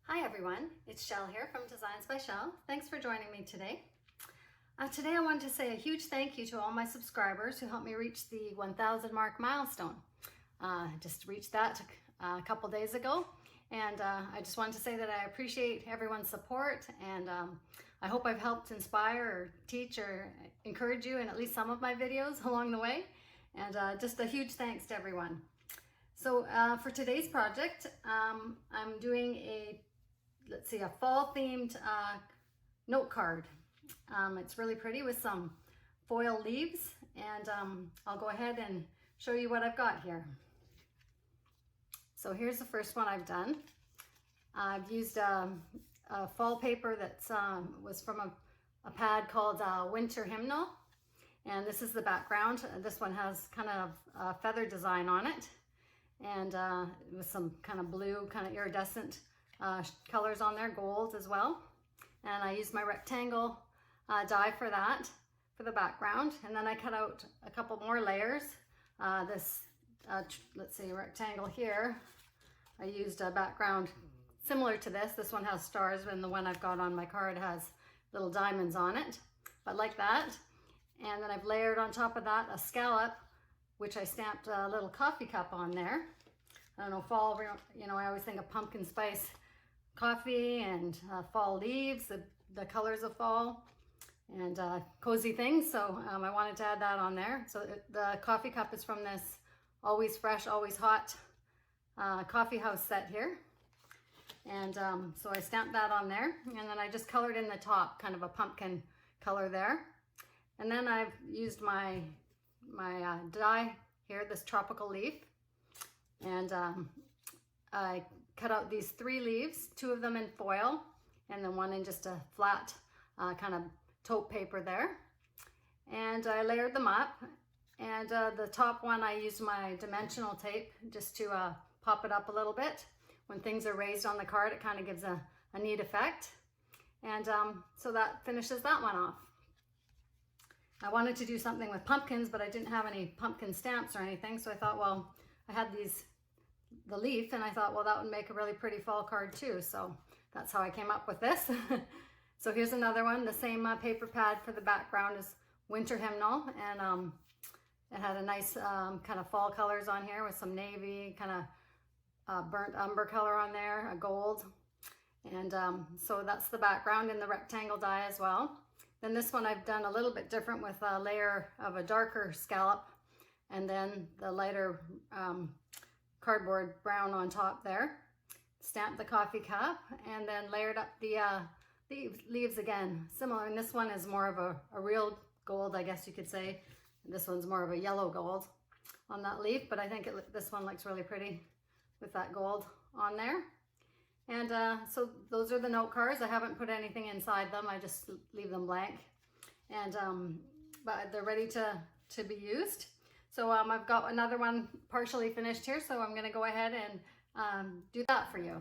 Hi everyone, it's Shell here from Designs by Shell. Thanks for joining me today. Today I wanted to say a huge thank you to all my subscribers who helped me reach the 1,000 mark milestone. Just reached that a couple days ago, and I just wanted to say that I appreciate everyone's support, and I hope I've helped inspire or teach or encourage you in at least some of my videos along the way, and just a huge thanks to everyone. So for today's project, I'm doing a fall themed note card. It's really pretty with some foil leaves, and I'll go ahead and show you what I've got here. So here's the first one I've done. I've used a fall paper that was from a pad called Winter Hymnal, and this is the background. This one has kind of a feather design on it, and with some kind of blue, kind of iridescent colors on there, gold as well. And I used my rectangle die for that, for the background. And then I cut out a couple more layers. Let's see, rectangle here. I used a background similar to this. This one has stars, and the one I've got on my card has little diamonds on it, but like that. And then I've layered on top of that a scallop, which I stamped a little coffee cup on there. I don't know, fall, you know, I always think of pumpkin spice coffee and fall leaves, the colors of fall, and cozy things. So I wanted to add that on there. So the coffee cup is from this Always Fresh, Always Hot coffee house set here. And so I stamped that on there, and then I just colored in the top, kind of a pumpkin color there. And then I've used my die here, this tropical leaf, and I cut out these 3 leaves, 2 of them in foil, and then 1 in just a flat kind of taupe paper there. And I layered them up, and the top one I used my dimensional tape just to pop it up a little bit. When things are raised on the card, it kind of gives a neat effect. And so that finishes that one off. I wanted to do something with pumpkins, but I didn't have any pumpkin stamps or anything, so I thought, well, I had the leaf, and I thought, well, that would make a really pretty fall card too. So that's how I came up with this. So here's another one, the same paper pad for the background is Winter Hymnal, and it had a nice kind of fall colors on here with some navy, kind of burnt umber color on there, a gold. And so that's the background in the rectangle die as well. Then this one I've done a little bit different with a layer of a darker scallop, and then the lighter cardboard brown on top there. Stamped the coffee cup, and then layered up the leaves again. Similar, and this one is more of a real gold, I guess you could say. This one's more of a yellow gold on that leaf, but I think this one looks really pretty with that gold on there. And so those are the note cards. I haven't put anything inside them. I just leave them blank. And but they're ready to be used. So I've got another one partially finished here, so I'm gonna go ahead and do that for you.